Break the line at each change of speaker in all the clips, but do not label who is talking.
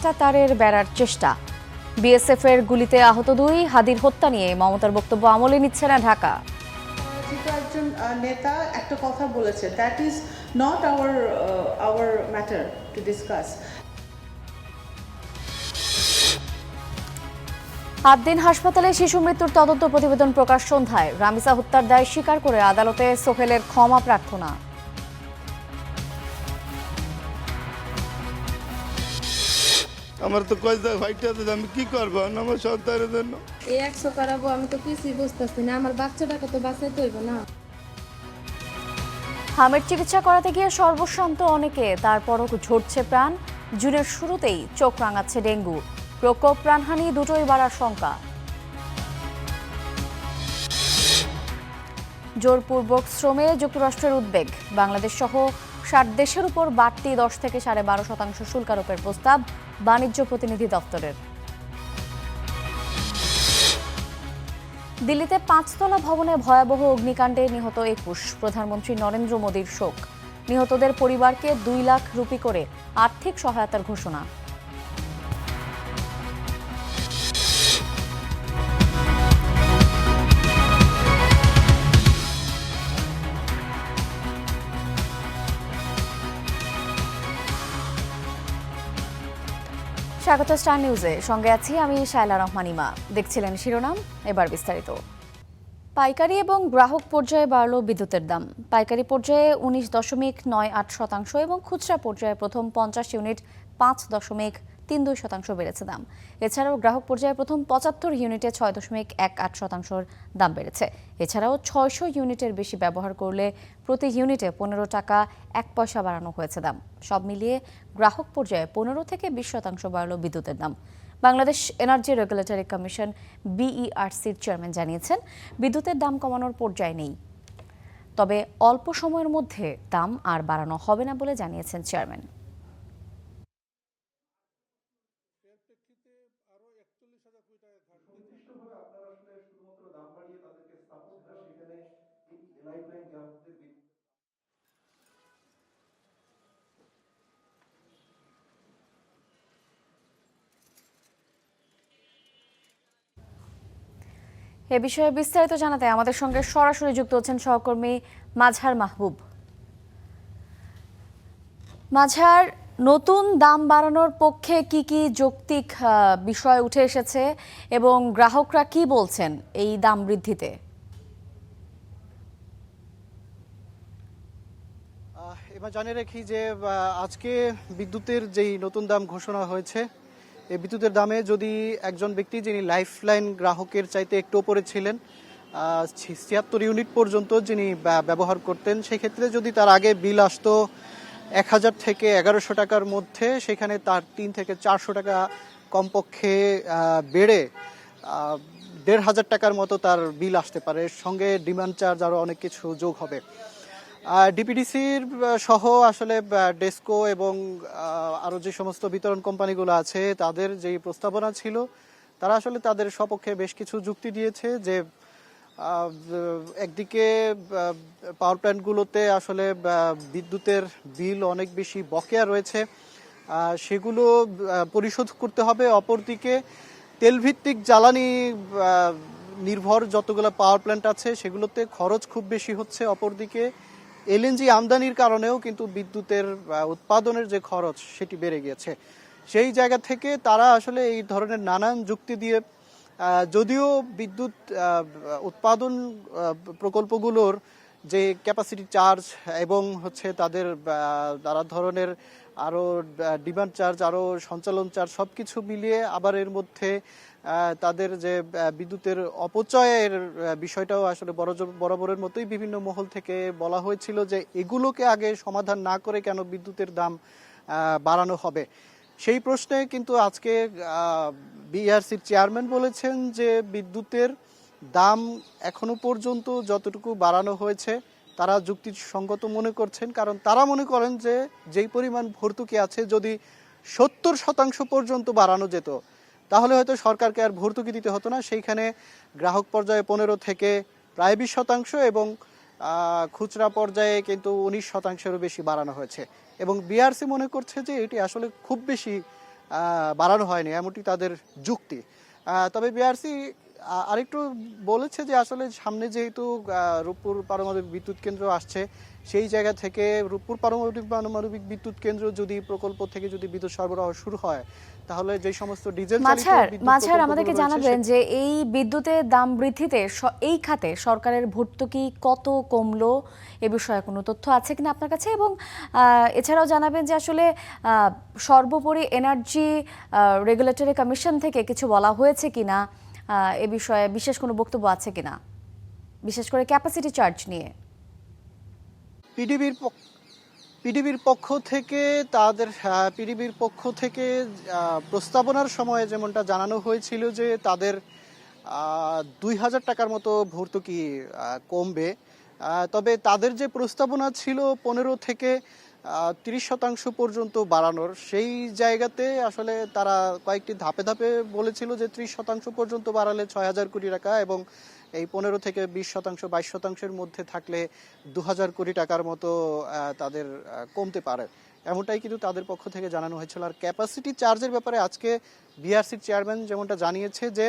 কাঁটা তারের বেড়ার চেষ্টা। বিএসএফ এর গুলিতে আহত 2। হাদির হত্যা নিয়ে মমতার বক্তব্য আমলে নিচ্ছে না ঢাকা।
যেহেতু একজন নেতা একটা কথা বলেছে, that is not our matter to discuss.
8 দিন হাসপাতালে শিশু মৃত্যুর তদন্ত প্রতিবেদন প্রকাশ সন্ধ্যায়। রামিসা হত্যার দায় স্বীকার করে আদালতে সোহেলের ক্ষমা প্রার্থনা।
আমার তো কয়টা ফাইটটা আছে, আমি কি করবো আমার সন্তানের জন্য?
এই 100 করাবো, আমি তো কিছুই বুঝতেছি না। আমার বাচ্চাটাকে তো বাঁচাইতে হইব না।
হামের চিকিৎসা করাতে গিয়ে সর্বশান্ত অনেকে, তারপরও ঝরছে প্রাণ। জুনের শুরুতেই চোখ রাঙাচ্ছে ডেঙ্গু। প্রকোপ, প্রাণহানি দুটোই বাড়ার শঙ্কা। জোরপূর্বক শ্রমে যুক্তরাষ্ট্রের উদ্বেগ। বাংলাদেশ সহ 60 দেশের উপর বাড়তি 10 থেকে 12.5% শুল্ক আরোপের প্রস্তাব বাণিজ্য প্রতিনিধি দপ্তরের। দিল্লিতে 5তলা ভবনে ভয়াবহ অগ্নিকাণ্ডে নিহত 21। প্রধানমন্ত্রী নরেন্দ্র মোদীর শোক। নিহতদের পরিবারকে 2 লাখ রুপি করে আর্থিক সহায়তার ঘোষণা। স্বাগত স্টার নিউজে, সঙ্গে আছি আমি শায়লা রহমান ইমা। দেখছিলেন শিরোনাম, এবার বিস্তারিত। পাইকারি এবং গ্রাহক পর্যায়ে বাড়ল বিদ্যুতের দাম। পাইকারি পর্যায়ে 19.98% এবং খুচরা পর্যায়ে প্রথম 50 ইউনিট 5.32% বেড়েছে দাম। এছাড়াও গ্রাহক পর্যায়ে প্রথম 75 ইউনিটে 6.18% দাম বেড়েছে। এছাড়াও 600 ইউনিটের বেশি ব্যবহার করলে প্রতি ইউনিটে 15 টাকা 1 পয়সা বাড়ানো হয়েছে দাম। সব মিলিয়ে গ্রাহক পর্যায়ে 15 থেকে 20% বাড়ল বিদ্যুতের দাম। বাংলাদেশ এনার্জি রেগুলেটরি কমিশন বিইআরসির চেয়ারম্যান জানিয়েছেন, বিদ্যুতের দাম কমানোর পর্যায়ে নেই, তবে অল্প সময়ের মধ্যে দাম আর বাড়ানো হবে না বলে জানিয়েছেন চেয়ারম্যান। এ বিষয়ে বিস্তারিত জানাতে আমাদের সঙ্গে সরাসরি যুক্ত হচ্ছেন সহকর্মী মাঝহার মাহবুব। মাঝহার, নতুন দাম বাড়ানোর পক্ষে কি কি যৌক্তিক বিষয় উঠে এসেছে এবং গ্রাহকরা কি বলছেন এই দাম বৃদ্ধিতে?
এবার জানিয়ে রাখি যে আজকে বিদ্যুতের যেই নতুন দাম ঘোষণা হয়েছে, এই বিদ্যুতের দামে যদি একজন ব্যক্তি যিনি লাইফলাইন গ্রাহকের চাইতে একটু ওপরে ছিলেন, 76 ইউনিট পর্যন্ত যিনি ব্যবহার করতেন, সেক্ষেত্রে যদি তার আগে বিল আসতো 1000 থেকে 1100 টাকার মধ্যে, সেখানে তার 3 থেকে 400 টাকা কমপক্ষে বেড়ে 1500 টাকার মতো তার বিল আসতে পারে। সঙ্গে ডিমান্ড চার্জ আরও অনেক কিছু যোগ হবে। ডিপিডিসির সহ আসলে ডেসকো এবং আরও যে সমস্ত বিতরণ কোম্পানিগুলো আছে, তাদের যেই প্রস্তাবনা ছিল, তারা আসলে তাদের সপক্ষে বেশ কিছু যুক্তি দিয়েছে যে একদিকে পাওয়ার প্ল্যান্টগুলোতে আসলে বিদ্যুতের বিল অনেক বেশি বকেয়া রয়েছে, সেগুলো পরিশোধ করতে হবে। অপরদিকে তেলভিত্তিক জ্বালানি নির্ভর যতগুলো পাওয়ার প্ল্যান্ট আছে, সেগুলোতে খরচ খুব বেশি হচ্ছে। অপরদিকে এলএনজি আমদানির কারণেও কিন্তু বিদ্যুতের উৎপাদনের যে খরচ, সেটি বেড়ে গিয়েছে। সেই জায়গা থেকে তারা আসলে এই ধরনের নানান যুক্তি দিয়ে, যদিও বিদ্যুৎ উৎপাদন প্রকল্পগুলোর যে ক্যাপাসিটি চার্জ এবং তাদের নানা ধরনের আরও ডিমান্ড চার্জ, আরও সঞ্চালন চার্জ, সব কিছু মিলিয়ে আবার এর মধ্যে তাদের যে বিদ্যুতের অপচয়ের বিষয়টাও আসলে বরাবরের মতোই বিভিন্ন মহল থেকে বলা হয়েছিল যে এগুলোকে আগে সমাধান না করে কেন বিদ্যুতের দাম বাড়ানো হবে। সেই প্রশ্নে কিন্তু আজকে বিইআরসির চেয়ারম্যান বলেছেন যে বিদ্যুতের দাম এখনো পর্যন্ত যতটুকু বাড়ানো হয়েছে তারা যুক্তিসঙ্গত মনে করছেন, কারণ তারা মনে করেন যে যেই পরিমাণ ভর্তুকি আছে, যদি 70% পর্যন্ত বাড়ানো যেত, তাহলে হয়তো সরকারকে আর ভর্তুকি দিতে হতো না। সেইখানে গ্রাহক পর্যায়ে 15 থেকে প্রায় 20% এবং খুচরা পর্যায়ে কিন্তু 19%-এরও বেশি বাড়ানো হয়েছে। এবং বিআরসি মনে করছে যে এটি আসলে খুব বেশি বাড়ানো হয়নি, এমনটি তাদের যুক্তি। তবে বিআরসি আরেকটু বলেছে যে আসলে সামনে যেহেতু রূপপুর পারমাণবিক বিদ্যুৎ কেন্দ্র আসছে, সেই জায়গা থেকে রূপপুর পারমাণবিক বিদ্যুৎ কেন্দ্র যদি প্রকল্প থেকে যদি বিদ্যুৎ সরবরাহ শুরু হয়, তাহলে যে সমস্ত ডিজেল
মাঝার আমাদেরকে জানাবেন যে এই বিদ্যুতের দাম বৃদ্ধিতে এই খাতে সরকারের ভর্তুকি কত কমলো, এ বিষয়ে কোনো তথ্য আছে কিনা আপনার কাছে, এবং এছাড়াও জানাবেন যে আসলে সর্বোপরি এনার্জি রেগুলেটরি কমিশন থেকে কিছু বলা হয়েছে কিনা, এ বিষয়ে বিশেষ কোনো বক্তব্য আছে কিনা, বিশেষ করে ক্যাপাসিটি চার্জ নিয়ে।
পিডিবির পক্ষ থেকে প্রস্তাবনার সময়ে যেমনটা জানানো হয়েছিল যে তাদের 2000 টাকার মতো ভর্তুকি কমবে, তবে তাদের যে প্রস্তাবনা ছিল 15 থেকে 30% পর্যন্ত বাড়ানোর, সেই জায়গাতে আসলে তারা কয়েকটি ধাপে ধাপে বলেছিল যে 30% পর্যন্ত বাড়ালে 6000 কোটি টাকা, এবং এই 15 থেকে 20%, 22%-এর মধ্যে থাকলে 2000 কোটি টাকার মতো তাদের কমতে পারে, এমনটাই কিন্তু তাদের পক্ষ থেকে জানানো হয়েছিল। আর ক্যাপাসিটি চার্জের ব্যাপারে আজকে বিআরসির চেয়ারম্যান যেমনটা জানিয়েছে যে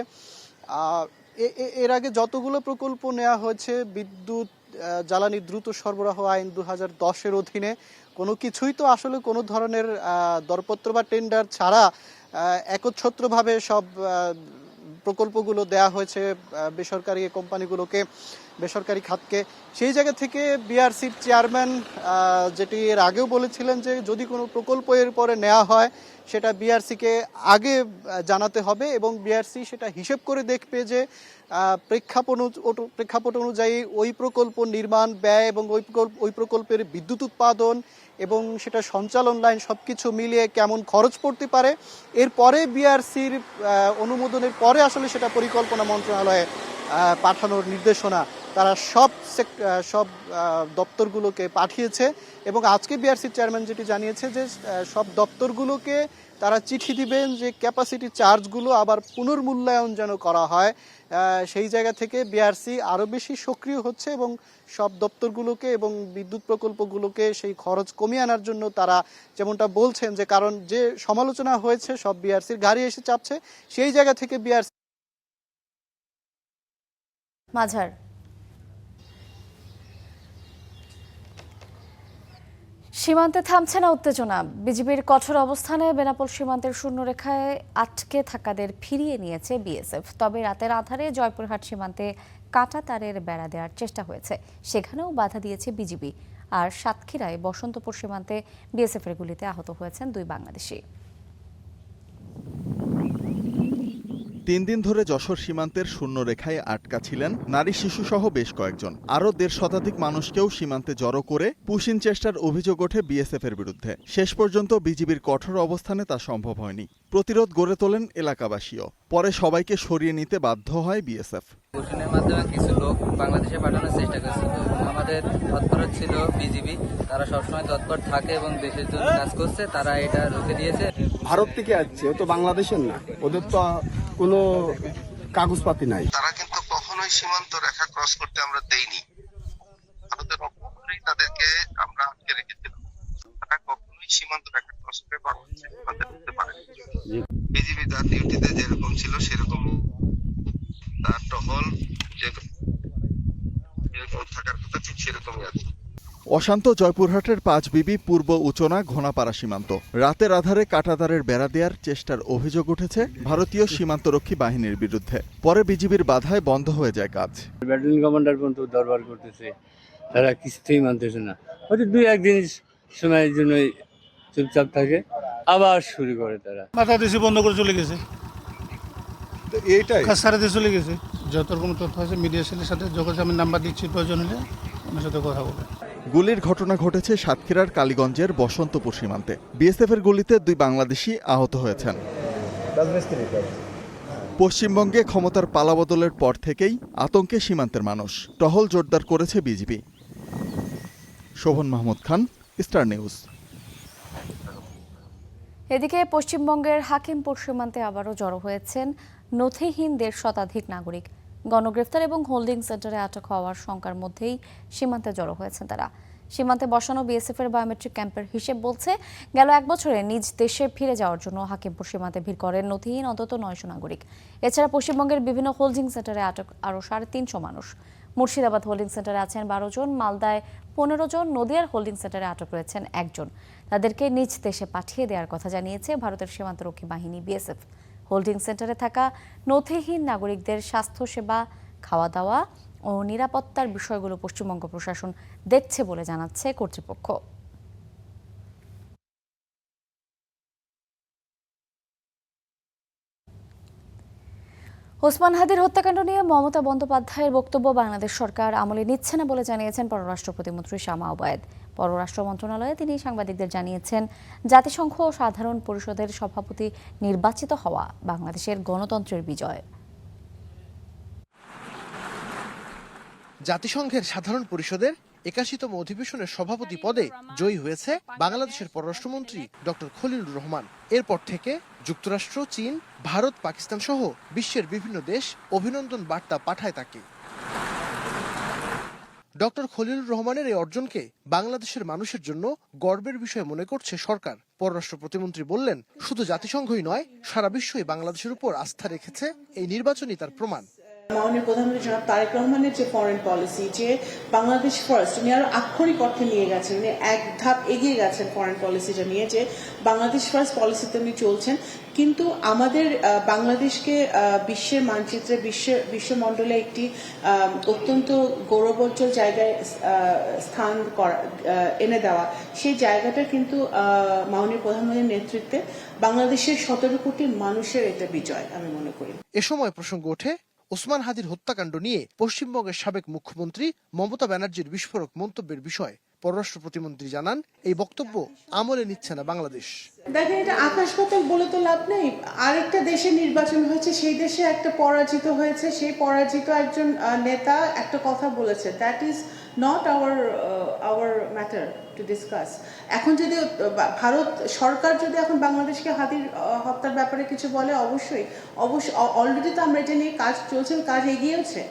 এর আগে যতগুলো প্রকল্প নেওয়া হয়েছে বিদ্যুৎ জ্বালানি দ্রুত সরবরাহ আইন 2010-এর অধীনে, কোনো কিছুই তো আসলে কোনো ধরনের দরপত্র বা টেন্ডার ছাড়া একচ্ছত্রভাবে সব প্রকল্পগুলো দেয়া হয়েছে বেসরকারি কোম্পানিগুলোকে, বেসরকারি খাতকে। সেই জায়গা থেকে বিআরসির চেয়ারম্যান যেটি এর আগেও বলেছিলেন যে যদি কোনো প্রকল্প এর পরে নেওয়া হয় সেটা বিআরসিকে আগে জানাতে হবে, এবং বিআরসি সেটা হিসেব করে দেখবে যে প্রেক্ষাপট অনুযায়ী ওই প্রকল্প নির্মাণ ব্যয় এবং ওই প্রকল্পের বিদ্যুৎ উৎপাদন এবং সেটা সঞ্চালন লাইন সবকিছু মিলিয়ে কেমন খরচ পড়তে পারে, এরপরে বিআরসির অনুমোদনের পরে আসলে সেটা পরিকল্পনা মন্ত্রণালয়ে পাঠানোর নির্দেশনা তারা সব দপ্তরগুলোকে পাঠিয়েছে। এবং আজকে বিআরসির চেয়ারম্যান যেটি জানিয়েছে যে সব দপ্তরগুলোকে তারা চিঠি দিবেন যে ক্যাপাসিটি চার্জগুলো আবার পুনর্মূল্যায়ন যেন করা হয়। সেই জায়গা থেকে বিআরসি আরও বেশি সক্রিয় হচ্ছে এবং সব দপ্তরগুলোকে এবং বিদ্যুৎ প্রকল্পগুলোকে সেই খরচ কমিয়ে আনার জন্য তারা যেমনটা বলছেন যে কারণ যে সমালোচনা হয়েছে সব বিআরসির গাড়ি এসে চাপছে, সেই জায়গা থেকে বিআরসি
মাঝার সীমান্তে থামছে না উত্তেজনা। বিজিবির কঠোর অবস্থানে বেনাপোল সীমান্তের শূন্যরেখায় আটকে থাকাদের ফিরিয়ে নিয়েছে বিএসএফ। তবে রাতের আধারে জয়পুরহাট সীমান্তে কাঁটা তারের বেড়া দেওয়ার চেষ্টা হয়েছে, সেখানেও বাধা দিয়েছে বিজিবি। আর সাতক্ষীরায় বসন্তপুর সীমান্তে বিএসএফের গুলিতে আহত হয়েছেন 2 বাংলাদেশি।
3 দিন ধরে যশোর সীমান্তের শূন্যরেখায় আটকা ছিলেন নারী শিশুসহ বেশ কয়েকজন। আরও 1.5 শতাধিক মানুষকেও সীমান্তে জড়ো করে পুশিং চেষ্টার অভিযোগ ওঠে বিএসএফের বিরুদ্ধে। শেষ পর্যন্ত বিজিবির কঠোর অবস্থানে তা সম্ভব হয়নি। প্রতিরোধ গড়ে তোলেন এলাকাবাসীও। পরে সবাইকে সরিয়ে নিতে বাধ্য হয় বিএসএফ।
পুশিংয়ের মাধ্যমে কিছু লোক বাংলাদেশে পাঠানোর চেষ্টা করছিল। আমাদের তৎপর ছিল বিজিবি, তারা সবসময় তৎপর থাকে এবং দেশের জন্য কাজ করছে, তারা এটা রুখে দিয়েছে।
ভারত থেকে আসছে, ও তো বাংলাদেশের না, ওদের তো কোনো কাগজপাতি নাই।
তারা কিন্তু কখনোই সীমান্ত রেখা ক্রস করতে আমরা দেইনি। ভারতের অভ্যন্তরেই তাদেরকে আমরা আটকে রেখেছিলাম। তারা কখনোই সীমান্ত রেখা ক্রস করে বাংলাদেশে ঢুকতে পারে। বিজিবি তার ডিউটিতে যেরকম ছিল সেরকম তার টহল যেরকম থাকার কথা ঠিক সেরকমই আছে।
অশান্ত জয়পুরহাটের 5 বিবি পূর্ব উচনা ঘোনাপাড়া সীমান্ত। রাতের আধারে কাঁটাতারের বেড়া দেওয়ার চেষ্টার অভিযোগ উঠেছে ভারতীয় সীমান্তরক্ষী বাহিনীর বিরুদ্ধে। পরে বিজিবির বাধায় বন্ধ হয়ে যায় কাজ।
ব্যাটালিয়ন কমান্ডার পর্যন্ত দরবার করতেছে, তারা কিছুতেই মানতেছে না। হয়তো 2-1 দিন সময়ের জন্য চুপচাপ থাকে, আবার শুরু করে তারা।
মাথা দেশে বন্ধ করে চলে গেছে, এইটাই কাজ সারা দিয়ে চলে গেছে। যত রকম তথ্য আছে মিডিয়া সেলের সাথে যোগাযোগ, আমি নাম্বার দিচ্ছি, প্রয়োজন হলে ওনার সাথে কথা বলবো।
গুলির ঘটনা ঘটেছে সাতক্ষীরার কালীগঞ্জের বসন্তপুর সীমান্তে। বিএসএফের গুলিতে 2 বাংলাদেশি আহত হয়েছেন। পশ্চিমবঙ্গে ক্ষমতার পালাবদলের পর থেকেই আতঙ্কে সীমান্তের মানুষ। টহল জোরদার করেছে বিজিবি। শোভন মাহমুদ খান, স্টার নিউজ।
এদিকে পশ্চিমবঙ্গের হাকিমপুর সীমান্তে আবারও জড়ো হয়েছেন নথিহীন 1.5 শতাধিক নাগরিক। গণগ্রেফতার এবং হোল্ডিং সেন্টারে আটক হওয়ার শঙ্কার মধ্যেই সীমান্তে জড়ো হয়েছেন তারা। সীমান্তে বসানো বিএসএফ এর বায়োমেট্রিক ক্যাম্পের হিসেব বলছে, গেল এক বছরে নিজ দেশে ফিরে যাওয়ার জন্য হাকিমপুর সীমান্তে ভিড় করেন নথিহীন অন্তত 900 নাগরিক। এছাড়া পশ্চিমবঙ্গের বিভিন্ন হোল্ডিং সেন্টারে আটক আরও 350 মানুষ। মুর্শিদাবাদ হোল্ডিং সেন্টারে আছেন 12 জন, মালদায় 15 জন, নদিয়ার হোল্ডিং সেন্টারে আটক রয়েছেন 1 জন। তাদেরকে নিজ দেশে পাঠিয়ে দেওয়ার কথা জানিয়েছে ভারতের সীমান্তরক্ষী বাহিনী বিএসএফ। হোল্ডিং সেন্টারে থাকা নথিহীন নাগরিকদের স্বাস্থ্যসেবা, খাওয়া দাওয়া ও নিরাপত্তার বিষয়গুলো পশ্চিমবঙ্গ প্রশাসন দেখছে বলে জানাচ্ছে কর্তৃপক্ষ। ওসমান হাদির হত্যাকাণ্ড নিয়ে মমতা বন্দ্যোপাধ্যায়ের বক্তব্য বাংলাদেশ সরকার আমলে নিচ্ছে না বলে জানিয়েছেন পররাষ্ট্র প্রতিমন্ত্রী শামা ওবায়েদ। পররাষ্ট্র মন্ত্রণালয়ে তিনি সাংবাদিকদের জানিয়েছেন, জাতিসংঘ সাধারণ পরিষদের সভাপতি নির্বাচিত হওয়া বাংলাদেশের গণতন্ত্রের বিজয়।
জাতিসংঘের সাধারণ পরিষদের 81তম অধিবেশনের সভাপতি পদে জয়ী হয়েছে বাংলাদেশের পররাষ্ট্রমন্ত্রী ডক্টর খলিলুর রহমান। এরপর থেকে যুক্তরাষ্ট্র, চীন, ভারত, পাকিস্তান সহ বিশ্বের বিভিন্ন দেশ অভিনন্দন বার্তা পাঠায় তাকে। ডক্টর খলিলুর রহমানের এই অর্জনকে বাংলাদেশের মানুষের জন্য গর্বের বিষয় মনে করছে সরকার। পররাষ্ট্র প্রতিমন্ত্রী বললেন, শুধু জাতিসংঘই নয়, সারা বিশ্বই বাংলাদেশের উপর আস্থা রেখেছে, এই নির্বাচনই তার প্রমাণ।
মাননীয় প্রধানমন্ত্রী জনাব তারেক রহমানের যে ফরেন পলিসি, যে বাংলাদেশ ফার্স্ট, উনি আরো আক্ষরিক অর্থে নিয়ে গেছেন, উনি এক ধাপ এগিয়ে গেছেন ফরেন পলিসিটা নিয়ে, যে বাংলাদেশ ফার্স্ট পলিসিতে উনি চলছেন। কিন্তু আমাদের বাংলাদেশকে বিশ্বের মানচিত্রে, বিশ্বমণ্ডলে একটি অত্যন্ত গৌরবোজ্জ্বল জায়গায় স্থান এনে দেওয়া, সেই জায়গাটা কিন্তু মাননীয় প্রধানমন্ত্রীর নেতৃত্বে বাংলাদেশের 17 কোটি মানুষের এটা বিজয় আমি মনে করি।
এ সময় প্রসঙ্গ ওঠে ওসমান হাদির হত্যাকাণ্ড নিয়ে পশ্চিমবঙ্গের সাবেক মুখ্যমন্ত্রী মমতা ব্যানার্জির বিস্ফোরক মন্তব্যের বিষয়ে। পররাষ্ট্র প্রতিমন্ত্রী জানান, এই বক্তব্য আমলে নিচ্ছে না বাংলাদেশ।
দেখেন, এটা আকাশ পাতাল বলে তো লাভ নেই। আরেকটা দেশে নির্বাচন হয়েছে, সেই দেশে একটা পরাজিত হয়েছে, সেই পরাজিত একজন নেতা একটা কথা বলেছে, that is not our matter to discuss. এখন যদি ভারত সরকার যদি এখন বাংলাদেশকে হাদির হত্যার ব্যাপারে কিছু বলে, অবশ্যই অলরেডি তো আমরা এটা নিয়ে কাজ চলছে, কাজ এগিয়েছে,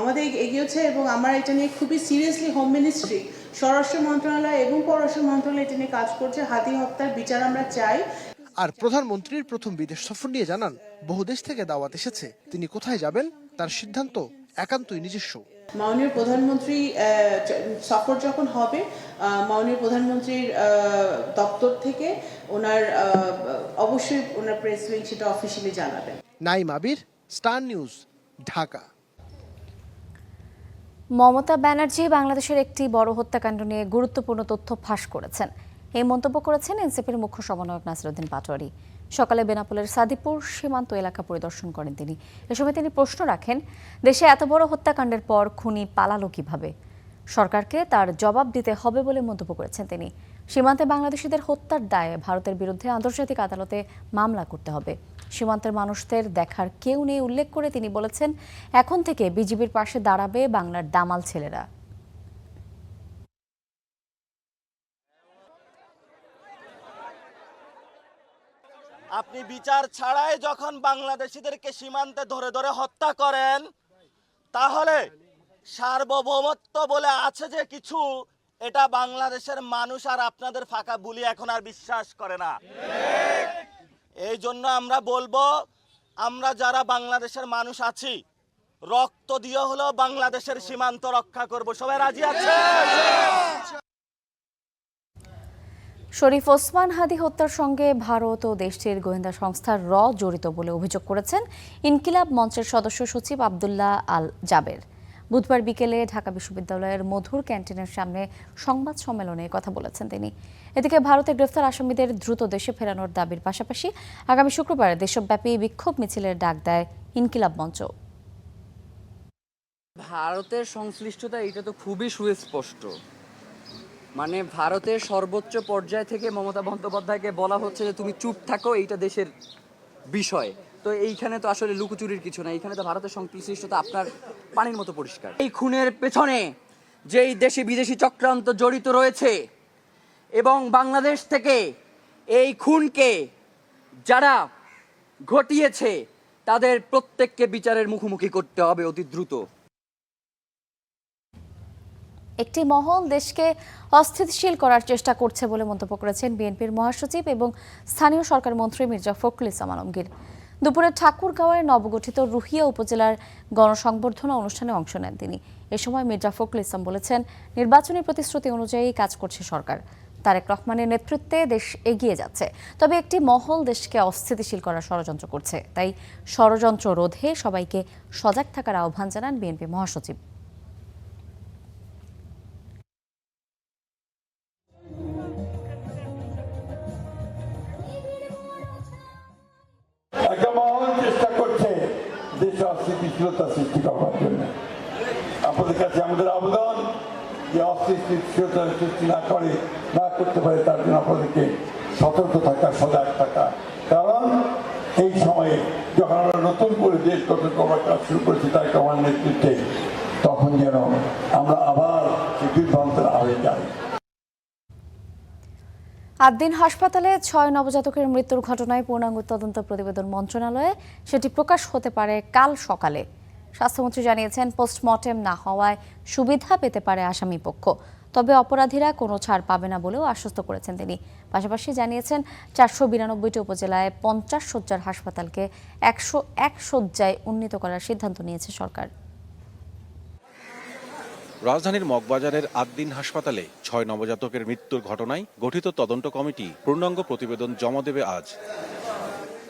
আমাদের এগিয়েছে, এবং আমরা এটা নিয়ে খুবই সিরিয়াসলি হোম মিনিস্ট্রি, স্বরাষ্ট্র মন্ত্রণালয় এবং পররাষ্ট্র মন্ত্রণালয় এটা নিয়ে কাজ করছে। হাদি হত্যার বিচার আমরা চাই।
আর প্রধানমন্ত্রীর প্রথম বিদেশ সফর নিয়ে জানান, বহু দেশ থেকে দাওয়াত এসেছে, তিনি কোথায় যাবেন তার সিদ্ধান্ত একান্তই নিজস্ব।
মাননীয় প্রধানমন্ত্রী সফর যখন হবে, মাননীয় প্রধানমন্ত্রীর দপ্তর থেকে ওনার অবশ্যই ওনার প্রেস উইং সেটা অফিসিয়ালি জানাবেন।
নাইম আবির, স্টার নিউজ, ঢাকা।
মমতা ব্যানার্জি বাংলাদেশের একটি বড় হত্যাকাণ্ড নিয়ে গুরুত্বপূর্ণ তথ্য ফাঁস করেছেন, এই মন্তব্য করেছেন এনসিপির মুখ্য সমন্বয়ক নাসিরউদ্দিন পাটোয়ারি। সকালে বেনাপোলের সাদিপুর সীমান্ত এলাকা পরিদর্শন করেন তিনি। এ সময় তিনি প্রশ্ন রাখেন, দেশে এত বড় হত্যাকাণ্ডের পর খুনি পালালো কিভাবে? সরকারকে তার জবাব দিতে হবে বলে মন্তব্য করেছেন তিনি। সীমান্তে বাংলাদেশিদের হত্যার দায়ে ভারতের বিরুদ্ধে আন্তর্জাতিক আদালতে মামলা করতে হবে। সীমান্তের মানুষদের দেখার কেউ নেই উল্লেখ করে তিনি বলেছেন, এখন থেকে বিজিবির পাশে দাঁড়াবে বাংলার দামাল ছেলেরা।
আপনি বিচার ছাড়াই যখন বাংলাদেশিদেরকে সীমান্তে ধরে ধরে হত্যা করেন, তাহলে সার্বভৌমত্ব বলে আছে যে কিছু, এটা বাংলাদেশের মানুষ আর আপনাদের ফাঁকা বুলি এখন আর বিশ্বাস করে না। এই জন্য আমরা বলবো, আমরা যারা বাংলাদেশের মানুষ আছি, রক্ত দিয়ে হলেও বাংলাদেশের সীমান্ত রক্ষা করব। সবাই রাজি আছে?
শরীফ ওসমান হাদি হত্যার সঙ্গে ভারত ও দেশটির গোয়েন্দা সংস্থা র জড়িত বলে অভিযোগ করেছেন ইনকিলাব মঞ্চের সদস্য সচিব আব্দুল্লাহ আল জাবের। বুধবার বিকেলে ঢাকা বিশ্ববিদ্যালয়ের মধুর ক্যান্টিনের সামনে সংবাদ সম্মেলনে কথা বলেছেন তিনি। এদিকে ভারতে গ্রেফতার আসামিদের দ্রুত দেশে ফেরানোর দাবির পাশাপাশি আগামী শুক্রবার দেশব্যাপী বিক্ষোভ মিছিলের ডাক দেয় ইনকিলাব মঞ্চ।
ভারতের সংশ্লিষ্টতা এটা তো খুবই সুস্পষ্ট, মানে ভারতের সর্বোচ্চ পর্যায় থেকে মমতা বন্দ্যোপাধ্যায়কে বলা হচ্ছে যে তুমি চুপ থাকো, এইটা দেশের বিষয়। তো এইখানে তো আসলে লুকোচুরির কিছু না, এইখানে তো ভারতের সংশ্লিষ্টতা আপনার পানির মতো পরিষ্কার। এই খুনের পেছনে যেই দেশি বিদেশি চক্রান্ত জড়িত রয়েছে এবং বাংলাদেশ থেকে এই খুনকে যারা ঘটিয়েছে তাদের প্রত্যেককে বিচারের মুখোমুখি করতে হবে অতি দ্রুত।
একটি মহল দেশকে অস্থিতিশীল করার চেষ্টা করছে বলে মন্তব্য করেছেন বিএনপির মহাসচিব এবং স্থানীয় সরকার মন্ত্রী মির্জা ফখরুল ইসলাম আলমগীর। দুপুরে ঠাকুরগাঁওয়ের নবগঠিত রুহিয়া উপজেলার গণসংবর্ধনা অনুষ্ঠানে অংশ নেন তিনি। এ সময় মির্জা ফখরুল ইসলাম বলেছেন, নির্বাচনী প্রতিশ্রুতি অনুযায়ী কাজ করছে সরকার। তারেক রহমানের নেতৃত্বে দেশ এগিয়ে যাচ্ছে, তবে একটি মহল দেশকে অস্থিতিশীল করার ষড়যন্ত্র করছে। তাই ষড়যন্ত্র রোধে সবাইকে সজাগ থাকার আহ্বান জানান বিএনপি মহাসচিব।
একটা মহল চেষ্টা করছে দেশে অস্থিতিশীলতা সৃষ্টি করার জন্য। আপনাদের কাছে আমাদের আবেদন যে অস্থিতিশীলতা সৃষ্টি না করতে পারে তার জন্য আপনাদেরকে সতর্ক থাকা, সজাগ থাকা। কারণ এই সময়ে যখন আমরা নতুন করে দেশ গঠন করার কাজ শুরু করেছি তারেক রহমানের নেতৃত্বে, তখন যেন আমরা আবার বিভ্রান্তের আড়ে যাই।
আদ্দিন হাসপাতালে 6 নবজাতকের মৃত্যুর ঘটনায় পূর্ণাঙ্গ তদন্ত প্রতিবেদন মন্ত্রণালয়ে, সেটি প্রকাশ হতে পারে কাল সকালে। স্বাস্থ্যমন্ত্রী জানিয়েছেন, পোস্টমর্টেম না হওয়ায় সুবিধা পেতে পারে আসামি পক্ষ, তবে অপরাধীরা কোনো ছাড় পাবে না বলেও আশ্বস্ত করেছেন তিনি। পাশাপাশি জানিয়েছেন, 492টি উপজেলায় 50 শয্যার হাসপাতালকে 101 শয্যায় উন্নীত করার সিদ্ধান্ত নিয়েছে সরকার।
রাজধানীর মগবাজারের আদ্দিন হাসপাতালে 6 নবজাতকের মৃত্যুর ঘটনায় গঠিত তদন্ত কমিটি পূর্ণাঙ্গ প্রতিবেদন জমা দেবে আজ।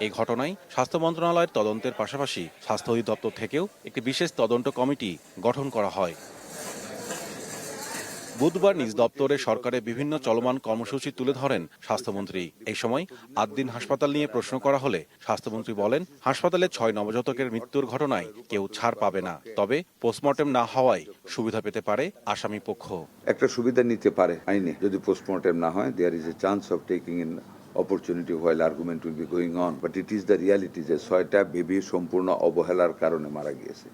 এই ঘটনায় স্বাস্থ্য মন্ত্রণালয়ের তদন্তের পাশাপাশি স্বাস্থ্য অধিদপ্তর থেকেও একটি বিশেষ তদন্ত কমিটি গঠন করা হয়। বুধবার নিজ দপ্তরে সরকারের বিভিন্ন চলমান কর্মসূচি তুলে ধরেন স্বাস্থ্যমন্ত্রী। এই সময় আদ্দিন হাসপাতাল নিয়ে প্রশ্ন করা হলে স্বাস্থ্যমন্ত্রী বলেন, হাসপাতালে 6 নবজাতকের মৃত্যুর ঘটনায় কেউ ছাড় পাবে না, তবে পোস্টমর্টেম না হওয়ায় সুবিধা পেতে পারে আসামি পক্ষ।
একটা সুবিধা নিতে পারে আইনে, যদি পোস্টমর্টেম না হয়, there is a chance of taking in opportunity while argument will be going on, but it is the reality যে 6টা বেবি সম্পূর্ণ অবহেলার কারণে মারা গিয়েছে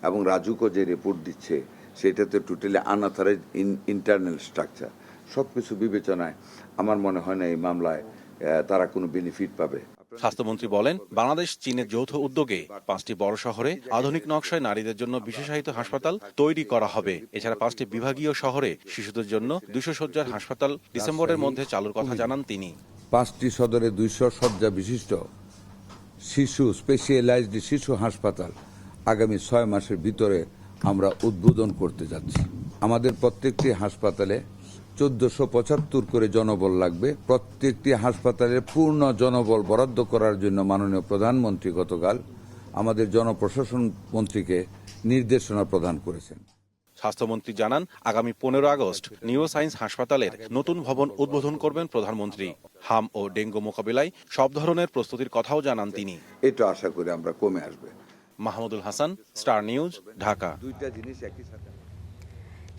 এবং রাজুকো যে রিপোর্ট দিচ্ছে সেটাতে টোটালি আনঅথরাইজড ইন্টারনাল স্ট্রাকচার। সব কিছু বিবেচনায় আমার মনে হয় না এই মামলায় তারা কোনো বেনিফিট পাবে।
স্বাস্থ্যমন্ত্রী বলেন, বাংলাদেশ চীনের যৌথ উদ্যোগে 5টি বড় শহরে আধুনিক নকশায় নারীদের জন্য বিশেষায়িত হাসপাতাল তৈরি করা হবে। এছাড়া 5টি বিভাগীয় শহরে শিশুদের জন্য 200 শয্যার হাসপাতাল ডিসেম্বরের মধ্যে চালুর কথা জানান তিনি।
5টি সদরে 200 শয্যা বিশিষ্ট শিশু স্পেশালাইজড শিশু হাসপাতাল আগামী 6 মাসের ভিতরে আমরা উদ্বোধন করতে যাচ্ছি। আমাদের প্রত্যেকটি হাসপাতালে 1475 করে জনবল লাগবে। প্রত্যেকটি হাসপাতালের পূর্ণ জনবল বরাদ্দ করার জন্য মাননীয় প্রধানমন্ত্রী গতকাল আমাদের জনপ্রশাসন মন্ত্রীকে নির্দেশনা প্রদান করেছেন।
স্বাস্থ্যমন্ত্রী জানান, আগামী 15 আগস্ট নিউরো সায়েন্স হাসপাতালের নতুন ভবন উদ্বোধন করবেন প্রধানমন্ত্রী। হাম ও ডেঙ্গু মোকাবিলায় সব ধরনের প্রস্তুতির কথাও জানান তিনি।
এটা আশা করি আমরা কমে আসবে।
Mahmudul Hasan, star news, Dhaka.
দুইটা জিনিস একই সাথে।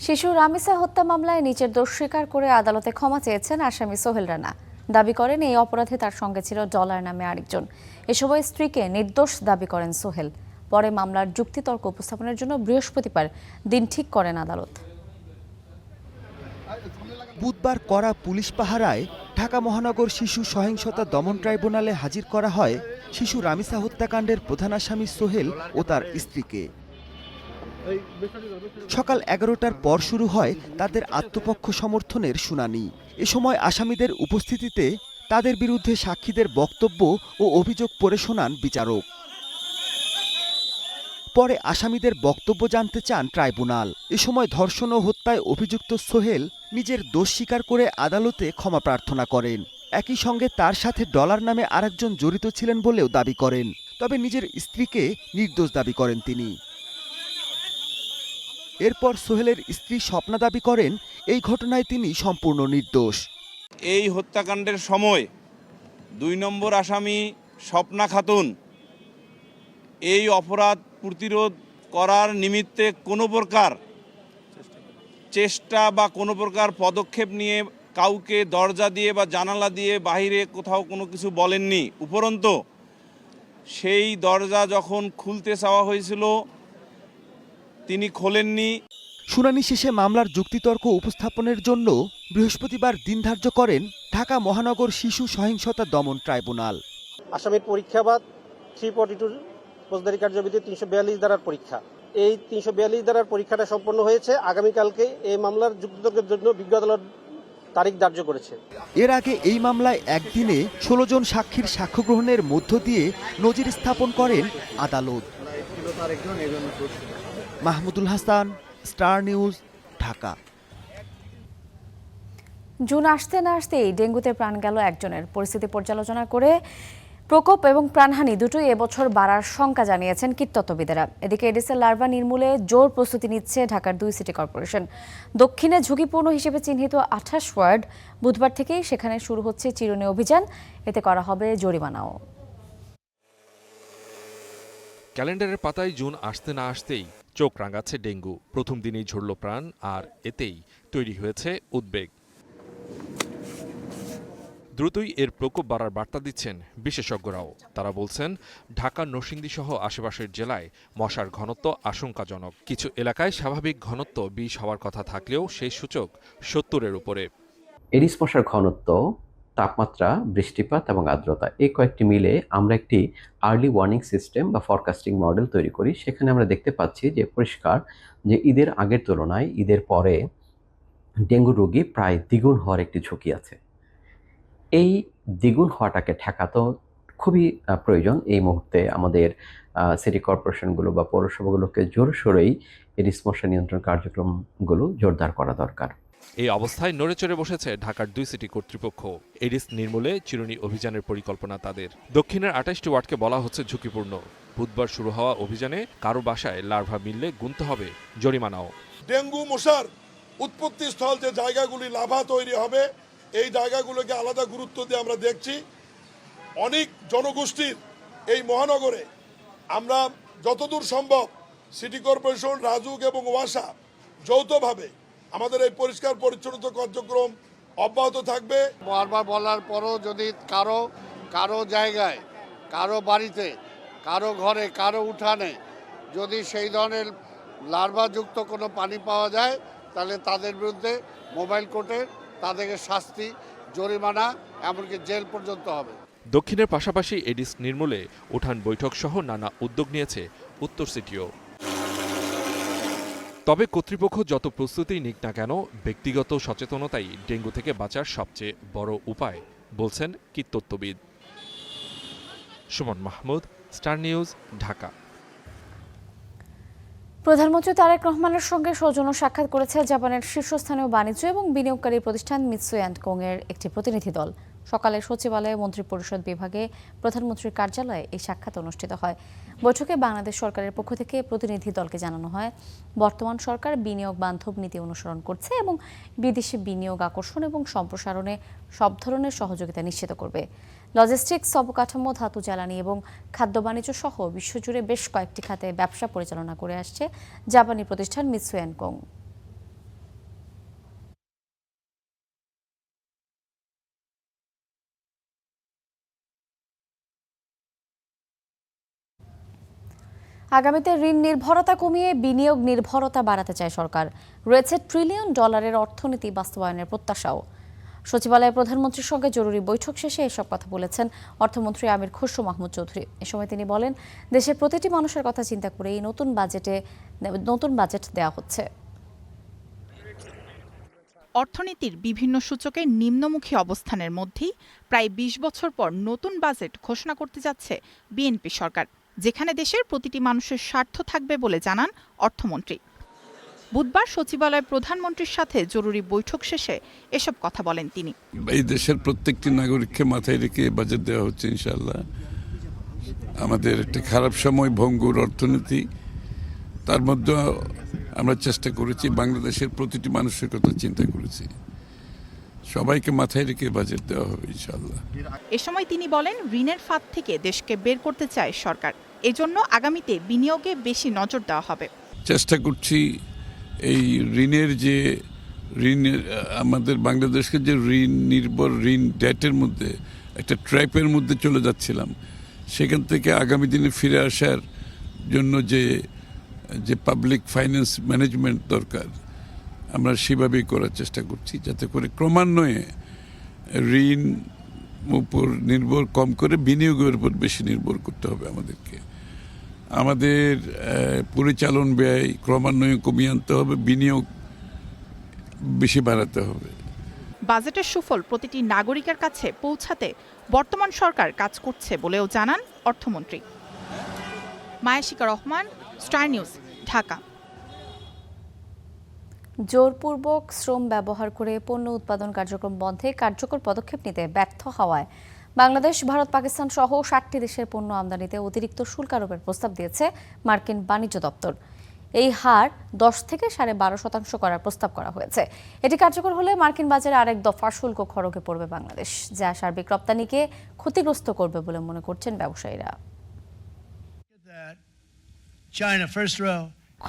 শিশু রামিসা হত্যা মামলায় নিজের দোষ স্বীকার করে আদালতে ক্ষমা চেয়েছেন আসামি সোহেল রানা। দাবি করেন, এই অপরাধে তার সঙ্গে ছিল ডলার নামে আরেকজন। এ সময় স্ত্রীকে নির্দোষ দাবি করেন সোহেল। পরে মামলার যুক্তিতর্ক উপস্থাপনের জন্য বৃহস্পতিবার দিন ঠিক করেন আদালত।
বুধবার কড়া পুলিশ পাহারায় ঢাকা মহানগর শিশু সহিংসতা দমন ট্রাইব্যুনালে হাজির করা হয় শিশু রামিসা হত্যাকাণ্ডের প্রধান আসামি সোহেল ও তার স্ত্রীকে। সকাল 11টার পর শুরু হয় তাদের আত্মপক্ষ সমর্থনের শুনানি। এ সময় আসামিদের উপস্থিতিতে তাদের বিরুদ্ধে সাক্ষীদের বক্তব্য ও অভিযোগ পড়ে শোনান বিচারক। পরে আসামিদের বক্তব্য জানতে চান ট্রাইব্যুনাল। এ সময় ধর্ষণ ও হত্যায় অভিযুক্ত সোহেল নিজের দোষ স্বীকার করে আদালতে ক্ষমা প্রার্থনা করেন। একই সঙ্গে তার সাথে ডলার নামে আরেকজন জড়িত ছিলেন বলেও দাবি করেন, তবে নিজের স্ত্রীকে নির্দোষ দাবি করেন তিনি। এরপর সোহেলের স্ত্রী স্বপ্না দাবি করেন, এই ঘটনায় তিনি সম্পূর্ণ নির্দোষ।
এই হত্যাকাণ্ডের সময় 2 নম্বর আসামি স্বপ্না খাতুন এই অপরাধ প্রতিরোধ করার নিমিত্তে কোনো প্রকার চেষ্টা বা কোনো প্রকার পদক্ষেপ নিয়ে কাউকে দরজা দিয়ে বা জানালা দিয়ে বাইরে কোথাও কোনো কিছু বলেননি। উপরন্তু সেই দরজা যখন খুলতে চাওয়া হয়েছিল তিনি খোলেননি।
শুনানি শেষে মামলার যুক্তিতর্ক উপস্থাপনের জন্য বৃহস্পতিবার দিন ধার্য করেন ঢাকা মহানগর শিশু সহিংসতা দমন ট্রাইব্যুনাল।
আসামির পরীক্ষা বাদ 342 ফৌজদারি কার্যবিধি 342 ধারার পরীক্ষা এই 342 ধারার পরীক্ষাটা সম্পন্ন হয়েছে। আগামীকালকে এই মামলার যুক্তিতর্কের জন্য বিজ্ঞ আদালত তারিখ ধার্য করেছে।
এর আগে এই মামলায় একদিনে 16 জন সাক্ষীর সাক্ষ্য গ্রহণের মধ্য দিয়ে নজির স্থাপন করেন আদালত। Mahmudul Hasan, star news, Dhaka.
June আসতে না আসতেই ডেঙ্গুতে প্রাণ গেল একজনের। পরিস্থিতি পর্যালোচনা করে প্রকোপ এবং প্রাণহানি দুটোই এবছর বাড়ার শঙ্কা জানিয়েছেন কীটতত্ত্ববিদেরা। এদিকে এডিসের লার্ভা নির্মূলে জোর প্রস্তুতি নিচ্ছে ঢাকার 2 সিটি কর্পোরেশন। দক্ষিণে ঝুঁকিপূর্ণ হিসেবে চিহ্নিত 28 ওয়ার্ড, বুধবার থেকেই সেখানে শুরু হচ্ছে চিরুনি অভিযান। এতে করা হবে জরিমানাও।
ক্যালেন্ডারের পাতায় জুন আসতে না আসতেই চোখ রাঙাচ্ছে ডেঙ্গু। প্রথম দিনেই ঝরল প্রাণ, আর এতেই তৈরি হয়েছে উদ্বেগ। দ্রুতই এর প্রকোপ বাড়ার বার্তা দিচ্ছেন বিশেষজ্ঞরাও। তারা বলছেন, ঢাকা, নরসিংদী সহ আশেপাশের জেলায় মশার ঘনত্ব আশঙ্কাজনক। কিছু এলাকায় স্বাভাবিক ঘনত্ব 20 হওয়ার কথা থাকলেও সেই সূচক 70-এর উপরে।
এডিস মশার ঘনত্ব, তাপমাত্রা, বৃষ্টিপাত এবং আর্দ্রতা এই কয়েকটি মিলে আমরা একটি আর্লি ওয়ার্নিং সিস্টেম বা ফরকাস্টিং মডেল তৈরি করি। সেখানে আমরা দেখতে পাচ্ছি যে পরিষ্কার যে ঈদের আগের তুলনায় ঈদের পরে ডেঙ্গু রোগী প্রায় দ্বিগুণ হওয়ার একটি ঝুঁকি আছে। এই দ্বিগুণ হওয়াটাকে ঠেকাতে খুবই প্রয়োজন। এই মুহূর্তে আমাদের সিটি কর্পোরেশনগুলো বা পৌরসভাগুলোকে জোরসোরেই এডিস মশা নিয়ন্ত্রণ কার্যক্রমগুলো জোরদার করা দরকার।
এই অবস্থায় নড়েচড়ে বসেছে ঢাকার 2 সিটি কর্তৃপক্ষ। এডিস নির্মূলে চিরুনি অভিযানের পরিকল্পনা তাদের। দক্ষিণের 28টি ওয়ার্ডকে বলা হচ্ছে ঝুঁকিপূর্ণ। বুধবার শুরু হওয়া অভিযানে কারো বাসায় লার্ভা মিললে গুনতে হবে জরিমানাও।
ডেঙ্গু মশার উৎপত্তি স্থল যে জায়গাগুলি লাভা তৈরি হবে, এই জায়গাগুলোকে আলাদা গুরুত্ব দিয়ে আমরা দেখছি। অনেক জনগোষ্ঠীর এই মহানগরে আমরা যতদূর সম্ভব সিটি কর্পোরেশন, রাজুক এবং ওয়াসা যৌথভাবে আমাদের এই পরিষ্কার পরিচ্ছন্নতা কার্যক্রম অব্যাহত থাকবে।
বারবার বলার পরও যদি কারো জায়গায়, কারো বাড়িতে, কারো ঘরে, কারো উঠানে যদি সেই ধরনের লার্ভাযুক্ত কোনো পানি পাওয়া যায়, তাহলে তাদের বিরুদ্ধে মোবাইল কোর্টে তাদেরকে শাস্তি, জরিমানা, এমনকি জেল পর্যন্ত হবে।
দক্ষিণের পাশাপাশি এডিস নির্মূলে উঠান বৈঠক সহ নানা উদ্যোগ নিয়েছে উত্তর সিটিও। তবে কর্তৃপক্ষ যত প্রস্তুতি নিক না কেন, ব্যক্তিগত সচেতনতাই ডেঙ্গু থেকে বাঁচার সবচেয়ে বড় উপায় বলছেন কীটতত্ত্ববিদ। Suman Mahmud, star news, Dhaka.
প্রধানমন্ত্রী তারেক রহমানের সঙ্গে সৌজন্য সাক্ষাৎ করেছে জাপানের শীর্ষস্থানীয় বাণিজ্য এবং বিনিয়োগকারী প্রতিষ্ঠান মিৎসুই অ্যান্ড কোং এর একটি প্রতিনিধি দল। সকালে সচিবালয়ে মন্ত্রিপরিষদ বিভাগে প্রধানমন্ত্রীর কার্যালয়ে এই সাক্ষাৎ অনুষ্ঠিত হয়। বৈঠকে বাংলাদেশ সরকারের পক্ষ থেকে প্রতিনিধি দলকে জানানো হয়, বর্তমান সরকার বিনিয়োগ বান্ধব নীতি অনুসরণ করছে এবং বিদেশি বিনিয়োগ আকর্ষণ এবং সম্প্রসারণে সব ধরনের সহযোগিতা নিশ্চিত করবে। লজিস্টিক্স, অবকাঠামো, ধাতু জ্বালানি এবং খাদ্য বাণিজ্য সহ বিশ্বজুড়ে বেশ কয়েকটি খাতে ব্যবসা পরিচালনা করে আসছে জাপানি প্রতিষ্ঠান মিৎসুই অ্যান্ড কোং। আগামীতে ঋণ নির্ভরতা কমিয়ে বিনিয়োগ নির্ভরতা বাড়াতে চায় সরকার। রয়েছে $1 ট্রিলিয়ন অর্থনীতি বাস্তবায়নের প্রত্যাশাও। সচিবালয়ে প্রধানমন্ত্রীর সঙ্গে জরুরি বৈঠক শেষে এসব কথা বলেছেন অর্থমন্ত্রী আমির খসরু মাহমুদ চৌধুরী। এ সময় তিনি বলেন, দেশের প্রতিটি মানুষের কথা চিন্তা করে এই নতুন বাজেট দেওয়া হচ্ছে।
অর্থনীতির বিভিন্ন সূচকে নিম্নমুখী অবস্থানের মধ্যেই প্রায় 20 বছর পর নতুন বাজেট ঘোষণা করতে যাচ্ছে বিএনপি সরকার, যেখানে দেশের প্রতিটি মানুষের স্বার্থ থাকবে বলে জানান অর্থমন্ত্রী। বুধবার সচিবালয়ে প্রধানমন্ত্রীর সাথে জরুরি বৈঠক শেষে এসব কথা বলেন তিনি।
এই দেশের প্রত্যেকটি নাগরিককে মাথায় রেখে বাজেট দেওয়া হচ্ছে ইনশাআল্লাহ। আমাদের একটা খারাপ সময়, ভঙ্গুর অর্থনীতি, তার মধ্যে আমরা চেষ্টা করেছি বাংলাদেশের প্রতিটি মানুষের কথা চিন্তা করেছি। সবাইকে মাথায় রেখে বাজেট দেওয়া হবে ইনশাআল্লাহ।
এ সময় তিনি বলেন, ঋণের ফাঁদ থেকে দেশকে বের করতে চায় সরকার। এজন্য আগামীতে বিনিয়োগে বেশি নজর দেওয়া হবে।
চেষ্টা করছি এই ঋণের আমাদের বাংলাদেশকে যে ঋণ নির্ভর, ঋণ ডেটের মধ্যে একটা ট্র্যাপের মধ্যে চলে যাচ্ছিলাম, সেখান থেকে আগামী দিনে ফিরে আসার জন্য যে পাবলিক ফাইন্যান্স ম্যানেজমেন্ট দরকার, আমরা সেভাবেই করার চেষ্টা করছি, যাতে করে ক্রমান্বয়ে ঋণ উপর নির্ভর কম করে বিনিয়োগের উপর বেশি নির্ভর করতে হবে আমাদেরকে। আমাদের পরিচালন ব্যয় ক্রমান্বয়ে কমিয়ে আনতে হবে, বিনিয়োগ বেশি বাড়াতে হবে।
বাজেটের সুফল প্রতিটি নাগরিকের কাছে পৌঁছাতে বর্তমান সরকার কাজ করছে বলেও জানান অর্থমন্ত্রী। মায়াশিকা রহমান, স্টার নিউজ, ঢাকা।
জোরপূর্বক শ্রম ব্যবহার করে পণ্য উৎপাদন কার্যক্রম বন্ধে কার্যকর পদক্ষেপ নিতে ব্যর্থ হওয়ায় বাংলাদেশ, ভারত, পাকিস্তান সহ 60টি দেশের পণ্য আমদানিতে অতিরিক্ত শুল্ক আরোপের প্রস্তাব দিয়েছে মার্কিন বাণিজ্য দপ্তর। এই হার 10 থেকে 12.5% করার প্রস্তাব করা হয়েছে। এটি কার্যকর হলে মার্কিন বাজারে আরেক দফা শুল্ক খড়গে পড়বে বাংলাদেশ, যা সার্বিক রপ্তানিকে ক্ষতিগ্রস্ত করবে বলে মনে করছেন ব্যবসায়ীরা।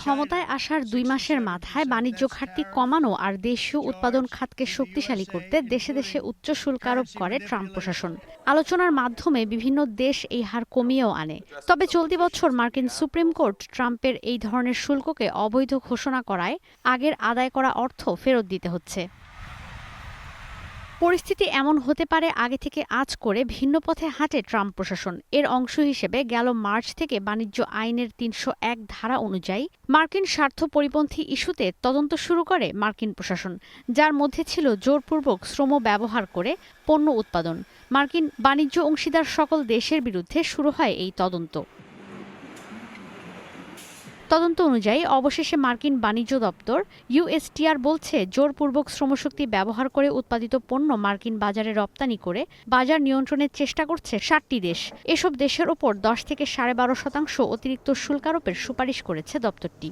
ক্ষমতায় আসার 2 মাসের মাথায় বাণিজ্য ঘাটতি কমানো আর দেশীয় উৎপাদন খাতকে শক্তিশালী করতে দেশে দেশে উচ্চ শুল্ক আরোপ করে ট্রাম্প প্রশাসন। আলোচনার মাধ্যমে বিভিন্ন দেশ এই হার কমিয়েও আনে। তবে চলতি বছর মার্কিন সুপ্রিম কোর্ট ট্রাম্পের এই ধরনের শুল্ককে অবৈধ ঘোষণা করায় আগের আদায় করা অর্থ ফেরত দিতে হচ্ছে। পরিস্থিতি এমন হতে পারে আগে থেকে আঁচ করে ভিন্ন পথে হাঁটে ট্রাম্প প্রশাসন। এর অংশ হিসেবে গেল মার্চ থেকে বাণিজ্য আইনের 301 ধারা অনুযায়ী মার্কিন স্বার্থ পরিপন্থী ইস্যুতে তদন্ত শুরু করে মার্কিন প্রশাসন, যার মধ্যে ছিল জোরপূর্বক শ্রম ব্যবহার করে পণ্য উৎপাদন। মার্কিন বাণিজ্য অংশীদার সকল দেশের বিরুদ্ধে শুরু হয় এই তদন্ত। তদন্ত অনুযায়ী অবশেষে মার্কিন বাণিজ্য দপ্তর USTR বলছে, জোরপূর্বক শ্রমশক্তি ব্যবহার করে উৎপাদিত পণ্য মার্কিন বাজারে রপ্তানি করে বাজার নিয়ন্ত্রণের চেষ্টা করছে 60টি দেশ। এসব দেশের ওপর 10 থেকে 12.5% অতিরিক্ত শুল্ক আরোপের সুপারিশ করেছে দপ্তরটি।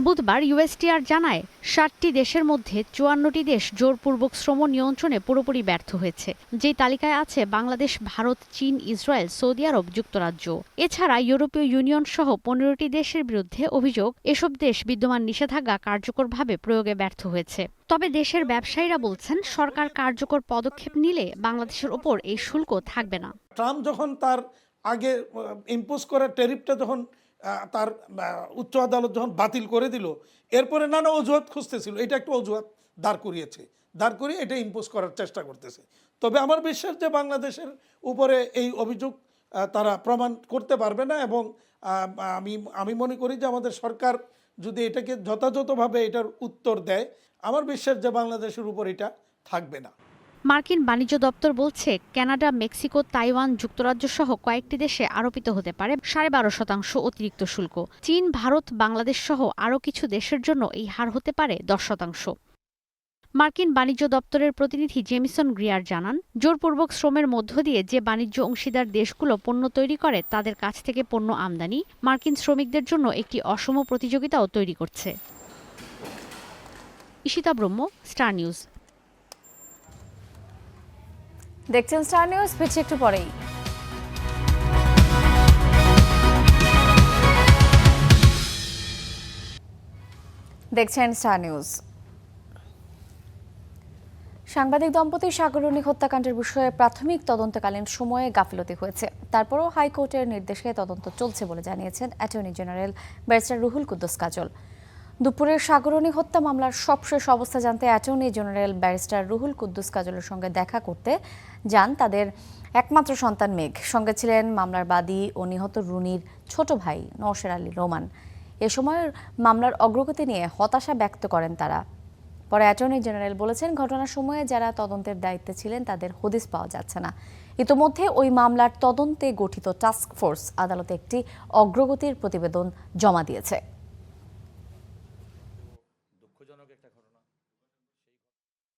বুধবার USTR জানায় 60টি দেশের মধ্যে 54টি দেশ জোরপূর্বক শ্রম নিয়ন্ত্রণে পুরোপুরি ব্যর্থ হয়েছে। যেই তালিকায় আছে বাংলাদেশ, ভারত, চীন, ইসরায়েল, সৌদি আরব, যুক্তরাজ্য। এছাড়া ইউরোপীয় ইউনিয়ন সহ 15টি দেশের বিরুদ্ধে অভিযোগ এসব দেশ বিদ্যমান নিষেধাজ্ঞা কার্যকরভাবে প্রয়োগে ব্যর্থ হয়েছে। তবে দেশের ব্যবসায়ীরা বলছেন, সরকার কার্যকর পদক্ষেপ নিলে বাংলাদেশের ওপর এই শুল্ক থাকবে না।
ট্রাম্প যখন তার আগে ইম্পোজ করা ট্যারিফটা যখন তার উচ্চ আদালত যখন বাতিল করে দিল, এরপরে নানা অজুহাত খুঁজতেছিল, এটা একটা অজুহাত দাঁড় করিয়ে এটা ইম্পোজ করার চেষ্টা করতেছে। তবে আমার বিশ্বাস যে বাংলাদেশের উপরে এই অভিযোগ তারা প্রমাণ করতে পারবে না, এবং আমি মনে করি যে আমাদের সরকার যদি এটাকে যথাযথভাবে এটার উত্তর দেয়, আমার বিশ্বাস যে বাংলাদেশের উপর এটা থাকবে না।
মার্কিন বাণিজ্য দপ্তর বলছে, কানাডা, মেক্সিকো, তাইওয়ান, যুক্তরাজ্য সহ কয়েকটি দেশে আরোপিত হতে পারে 12.5% অতিরিক্ত শুল্ক। চীন, ভারত, বাংলাদেশ সহ আরও কিছু দেশের জন্য এই হার হতে পারে 10%। মার্কিন বাণিজ্য দপ্তরের প্রতিনিধি জেমিসন গ্রিয়ার জানান, জোরপূর্বক শ্রমের মধ্য দিয়ে যে বাণিজ্য অংশীদার দেশগুলো পণ্য তৈরি করে তাদের কাছ থেকে পণ্য আমদানি মার্কিন শ্রমিকদের জন্য একটি অসম প্রতিযোগিতাও তৈরি করছে। ঈশিতা ব্রহ্ম, স্টার নিউজ।
দেখছেন স্টার নিউজ, ফিরছি একটু পরেই। দেখছেন স্টার নিউজ। সাংবাদিক দম্পতি সাগররনী হত্যাকাণ্ডের বিষয়ে প্রাথমিক তদন্তকালীন সময়ে গাফিলতি হয়েছে। তারপরও হাইকোর্টের নির্দেশে তদন্ত চলছে বলে জানিয়েছেন attorney general barrister Ruhul Kuddus Kajol. দুপুরের সাগররনী হত্যা মামলার সবশেষ অবস্থা জানতে attorney general barrister Ruhul Kuddus কাজলের সঙ্গে দেখা করতে যান তাদের একমাত্র সন্তান মেঘ। সঙ্গে ছিলেন মামলার বাদী ও নিহত রুনির ছোট ভাই নওশের আলী রোমান। এ সময় মামলার অগ্রগতি নিয়ে হতাশা ব্যক্ত করেন তারা। পরে অ্যাটর্নি জেনারেল বলেছেন, ঘটনার সময়ে যারা তদন্তের দায়িত্বে ছিলেন তাদের হদিস পাওয়া যাচ্ছে না। ইতোমধ্যে ওই মামলার তদন্তে গঠিত টাস্ক ফোর্স আদালতে একটি অগ্রগতির প্রতিবেদন জমা দিয়েছে।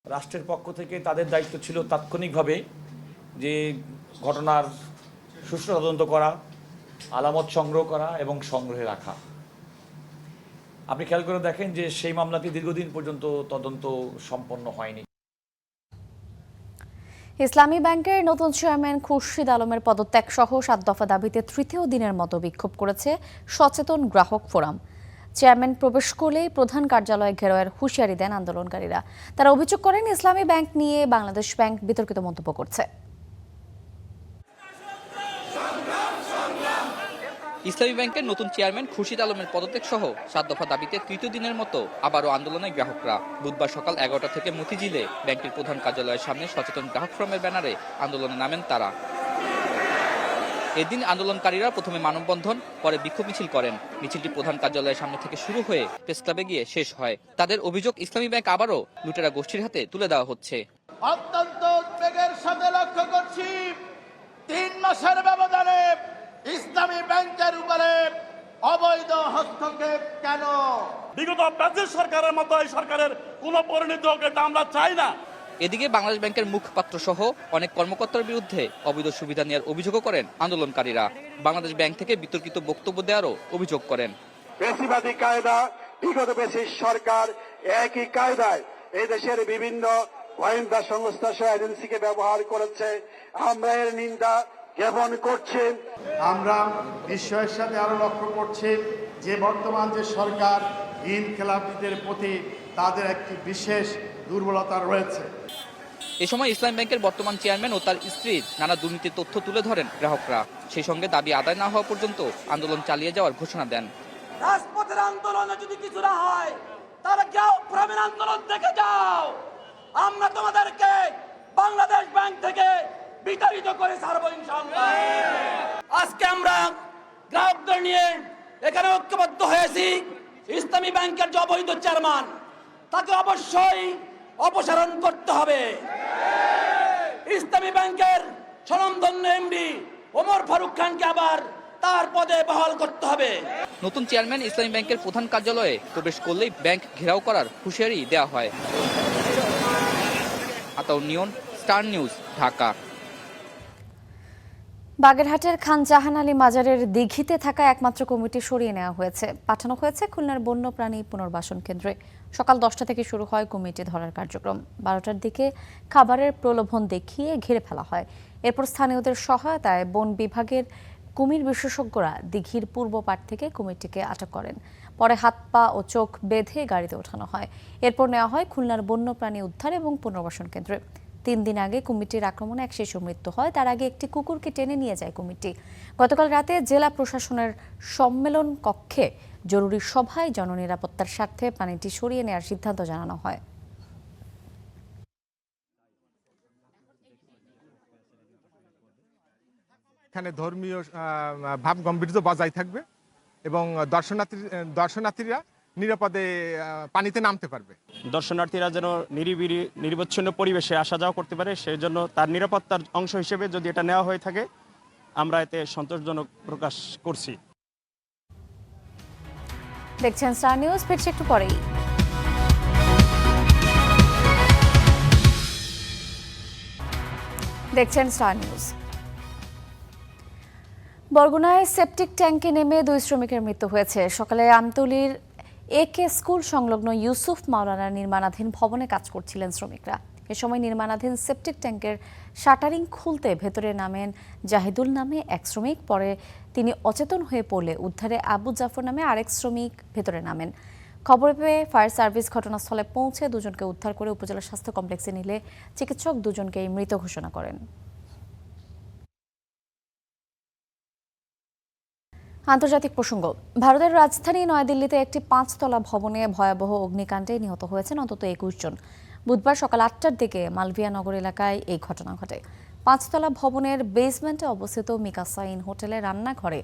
রাষ্ট্রের পক্ষ থেকে তাদের দায়িত্ব ছিল তাৎক্ষণিকভাবে যে ঘটনার সুষ্ঠু তদন্ত করা, আলামত সংগ্রহ করা এবং সংগ্রহে রাখা। আপনি খেয়াল করে দেখেন যে সেই মামলাটি দীর্ঘদিন পর্যন্ত তদন্ত সম্পন্ন হয়নি।
ইসলামী ব্যাংকের নতুন চেয়ারম্যান খুরশিদ আলমের পদত্যাগ সহ 7 দফা দাবিতে তৃতীয় দিনের মতো বিক্ষোভ করেছে সচেতন গ্রাহক ফোরাম। চেয়ারম্যান প্রবেশ করলেই প্রধান কার্যালয়ে ঘেরাওয়ের হুঁশিয়ারি দেন আন্দোলনকারীরা। তারা অভিযোগ করেন, ইসলামী ব্যাংক নিয়ে বাংলাদেশ ব্যাংক বিতর্কিত মন্তব্য করছে।
ইসলামী ব্যাংকের নতুন চেয়ারম্যান খুরশিদ আলমের পদত্যাগ সহ 7 দফা দাবিতে তৃতীয় দিনের মতো আবারও আন্দোলনে গ্রাহকরা। বুধবার সকাল 11টা থেকে মতিঝিলে ব্যাংকের প্রধান কার্যালয়ের সামনে সচেতন গ্রাহক ফোরামের ব্যানারে আন্দোলনে নামেন তারা।
এদিন আন্দোলনকারীরা প্রথমে মানববন্ধন, পরে বিক্ষোভ মিছিল করেন। মিছিলটি প্রধান কার্যালয়ের সামনে থেকে শুরু হয়ে প্রেস ক্লাবে গিয়ে শেষ হয়। তাদের অভিযোগ, ইসলামী ব্যাংক আবারও লুটেরা গোষ্ঠীর হাতে তুলে দেওয়া হচ্ছে।
অত্যন্ত উদ্বেগের সাথে লক্ষ্য করছি 3 মাসের ব্যবধানে ইসলামী ব্যাংকের উপরে অবৈধ হস্তক্ষেপ কেন?
বিগত ব্যাংকের সরকারের মতো এই সরকারের কোনো পরিণতি হোক, এটা আমরা চাই না।
এদিকে বাংলাদেশ ব্যাংকের মুখপাত্র সহ অনেক কর্মকর্তার বিরুদ্ধে অবৈধ সুবিধা নেওয়ার অভিযোগও করেন আন্দোলনকারীরা। বাংলাদেশ ব্যাংক থেকে বিতর্কিত বক্তব্য দেওয়ারও অভিযোগ করেন।
বেশিবাদী কায়দা, বিগত বেশি সরকার একই কায়দায় এই দেশের বিভিন্ন গোয়েন্দা সংস্থা সহ এজেন্সিকে ব্যবহার করেছে। আমরা এর নিন্দা জ্ঞাপন করছি।
আমরা বিস্ময়ের সাথে আরো লক্ষ্য করছি যে বর্তমান যে সরকার ইনকিলাবীদের প্রতি তাদের একটি বিশেষ দুর্বলতা রয়েছে।
এ সময় ইসলাম ব্যাংকের বর্তমান চেয়ারম্যান ও তার স্ত্রীর নানা দুর্নীতির তথ্য তুলে ধরেন গ্রাহকরা। সেই সঙ্গে দাবি আদায় না হওয়া পর্যন্ত আন্দোলন চালিয়ে যাওয়ার ঘোষণা দেন।
রাজপথের আন্দোলনে যদি কিছু না হয়, তারা যাও গ্রামীণ আন্দোলন দেখে যাও। আমরা তোমাদেরকে বাংলাদেশ ব্যাংক থেকে বিতাড়িত করে ছাড়বো ইনশাআল্লাহ। আজকে আমরা গ্রাহকদের নিয়ে এখানে ঐক্যবদ্ধ হয়েছি। ইসলামী ব্যাংকের যে অবৈধ চেয়ারম্যান, তাকে অবশ্যই অপসারণ করতে হবে। ইসলামী ব্যাংকের স্বনামধন্য এমডি ওমর ফারুক খানকে আবার তার পদে বহাল করতে হবে।
নতুন চেয়ারম্যান ইসলামী ব্যাংকের প্রধান কার্যালয়ে প্রবেশ করলেই ব্যাংক ঘেরাও করার হুঁশিয়ারি দেওয়া হয়। আতাউর নিয়ন, স্টার নিউজ, ঢাকা।
বাগেরহাটের খান জাহান আলী মাজারের দিঘিতে থাকা একমাত্র কমিটি সরিয়ে নেওয়া হয়েছে, পাঠানো হয়েছে খুলনার বন্যপ্রাণী পুনর্বাসন কেন্দ্রে। সকাল 10টা থেকে শুরু হয় কমিটি ধরার কার্যক্রম। 12টার দিকে খাবারের প্রলোভন দেখিয়ে ঘিরে ফেলা হয়। এরপর স্থানীয়দের সহায়তায় বন বিভাগের কুমির বিশেষজ্ঞরা দিঘির পূর্ব পাড় থেকে কমিটিকে আটক করেন। পরে হাত পা ও চোখ বেঁধে গাড়িতে ওঠানো হয়। এরপর নেওয়া হয় খুলনার বন্যপ্রাণী উদ্ধার এবং পুনর্বাসন কেন্দ্রে। 3 দিন আগে কুমিরটির আক্রমণে এক শিশুর মৃত্যু হয়। তার আগে একটি কুকুরকে টেনে নিয়ে যায় কমিটি। গতকাল রাতে জেলা প্রশাসনের সম্মেলন কক্ষে জরুরি সভায় জননিরাপত্তার স্বার্থে প্রাণীটি সরিয়ে নেওয়ার সিদ্ধান্ত জানানো হয়।
এখানে ধর্মীয় ভাব গাম্ভীর্য বজায় থাকবে এবং দর্শনার্থীরা নিরাপদে পানিতে নামতে পারবে।
দর্শনার্থীরা যেন নিরিবিলি নিরবচ্ছিন্ন পরিবেশে আসা যাওয়া করতে পারে, সেই জন্য তার নিরাপত্তার অংশ হিসেবে যদি এটা নেওয়া হয়ে থাকে, আমরা এতে সন্তোষজনক প্রকাশ করছি।
দেখছেন স্টার নিউজ, ফিরছে একটু পরেই। দেখছেন স্টার নিউজ। বরগুনায় সেপটিক ট্যাঙ্কে নেমে 2 শ্রমিকের মৃত্যু হয়েছে। সকালে আমতলীর AK স্কুল সংলগ্ন ইউসুফ মাওলানা নির্মাণাধীন ভবনে কাজ করছিলেন শ্রমিকরা। এ সময় নির্মাণাধীন সেপটিক ট্যাঙ্কের শাটারিং খুলতে ভেতরে নামেন জাহিদুল নামে এক শ্রমিক। পরে তিনি অচেতন হয়ে পড়লে উদ্ধারে আবু জাফর নামে আরেক শ্রমিক ভেতরে নামেন। খবর পেয়ে ফায়ার সার্ভিস ঘটনাস্থলে পৌঁছে দুজনকে উদ্ধার করে উপজেলা স্বাস্থ্য কমপ্লেক্সে নিলে চিকিৎসক দুজনকেই মৃত ঘোষণা করেন। আন্তর্জাতিক প্রসঙ্গ। ভারতের রাজধানী নয়াদিল্লিতে একটি 5তলা ভবনে ভয়াবহ অগ্নিকাণ্ডে নিহত হয়েছেন অন্তত 21 জন। বুধবার সকাল 8টার দিকে মালভিয়া নগর এলাকায় এই ঘটনা ঘটে। 5তলা ভবনের বেসমেন্টে অবস্থিত মিকাসাইন হোটেলে রান্নাঘরে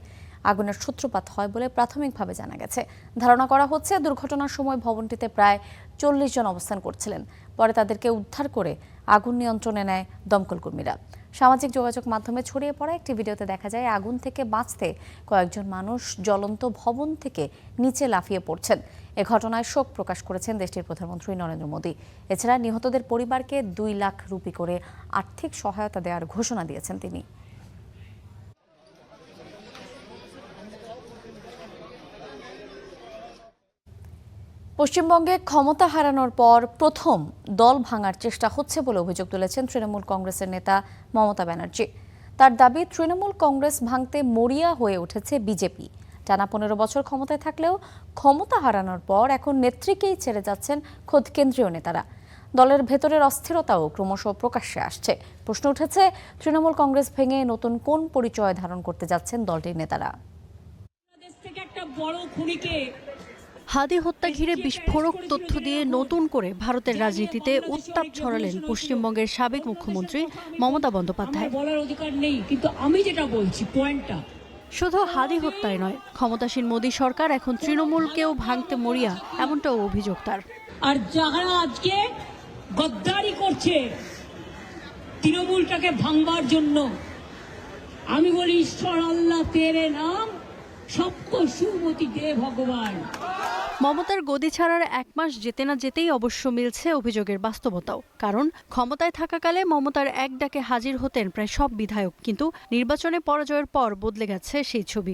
আগুনের সূত্রপাত হয় বলে প্রাথমিকভাবে জানা গেছে। ধারণা করা হচ্ছে দুর্ঘটনার সময় ভবনটিতে প্রায় 40 জন অবস্থান করছিলেন। পরে তাদেরকে উদ্ধার করে আগুন নিয়ন্ত্রণে নেয় দমকল কর্মীরা। সামাজিক যোগাযোগ মাধ্যমে ছড়িয়ে পড়া একটি ভিডিওতে দেখা যায় আগুন থেকে বাঁচতে কয়েকজন মানুষ জ্বলন্ত ভবন থেকে নিচে লাফিয়ে পড়ছেন। এ ঘটনায় শোক প্রকাশ করেছেন দেশটির প্রধানমন্ত্রী নরেন্দ্র মোদী। এছাড়া নিহতদের পরিবারকে 2 লাখ রুপি করে আর্থিক সহায়তা দেওয়ার ঘোষণা দিয়েছেন তিনি। পশ্চিমবঙ্গে ক্ষমতা হারানোর পর প্রথম দল ভাঙার চেষ্টা হচ্ছে বলে অভিযোগ তুলেছেন তৃণমূল কংগ্রেসের নেতা মমতা ব্যানার্জি। তার দাবি, তৃণমূল কংগ্রেস ভাঙতে মরিয়া হয়ে উঠেছে বিজেপি। টানা 15 বছর ক্ষমতায় থাকলেও ক্ষমতা হারানোর পর এখন নেত্রীকেই ছেড়ে যাচ্ছেন খোদ কেন্দ্রীয় নেতারা। দলের ভেতরের অস্থিরতাও ক্রমশ প্রকাশ্যে আসছে। প্রশ্ন উঠেছে, তৃণমূল কংগ্রেস ভেঙে নতুন কোন পরিচয় ধারণ করতে যাচ্ছেন দলটির নেতারা।
হাদি হত্যা ঘিরে বিস্ফোরক তথ্য দিয়ে নতুন করে ভারতের রাজনীতিতে উত্তাপ ছড়ালেন পশ্চিমবঙ্গের সাবেক মুখ্যমন্ত্রী মমতা বন্দ্যোপাধ্যায়।
বলার অধিকার নেই, কিন্তু আমি যেটা বলছি পয়েন্টটা,
শুধু হাদি হত্যায় নয়, ক্ষমতাসীন মোদী সরকার এখন তৃণমূলকেও ভাঙতে মরিয়া, এমনটাও অভিযোগ তার।
আর যারা আজকে গদ্দারি করছে তৃণমূলটাকে ভাঙবার জন্য, আমি বলি ঈশ্বর আল্লাহ তেরে নাম সবকো সুমতি দে ভগবান।
মমতার গদি ছাড়ার 1 মাস যেতে না যেতেই অবশ্য মিলছে অভিযোগের বাস্তবতাও। কারণ ক্ষমতায় থাকাকালে মমতার এক ডাকে হাজির হতেন প্রায় সব বিধায়ক, কিন্তু নির্বাচনে পরাজয়ের পর বদলে গেছে সেই ছবি।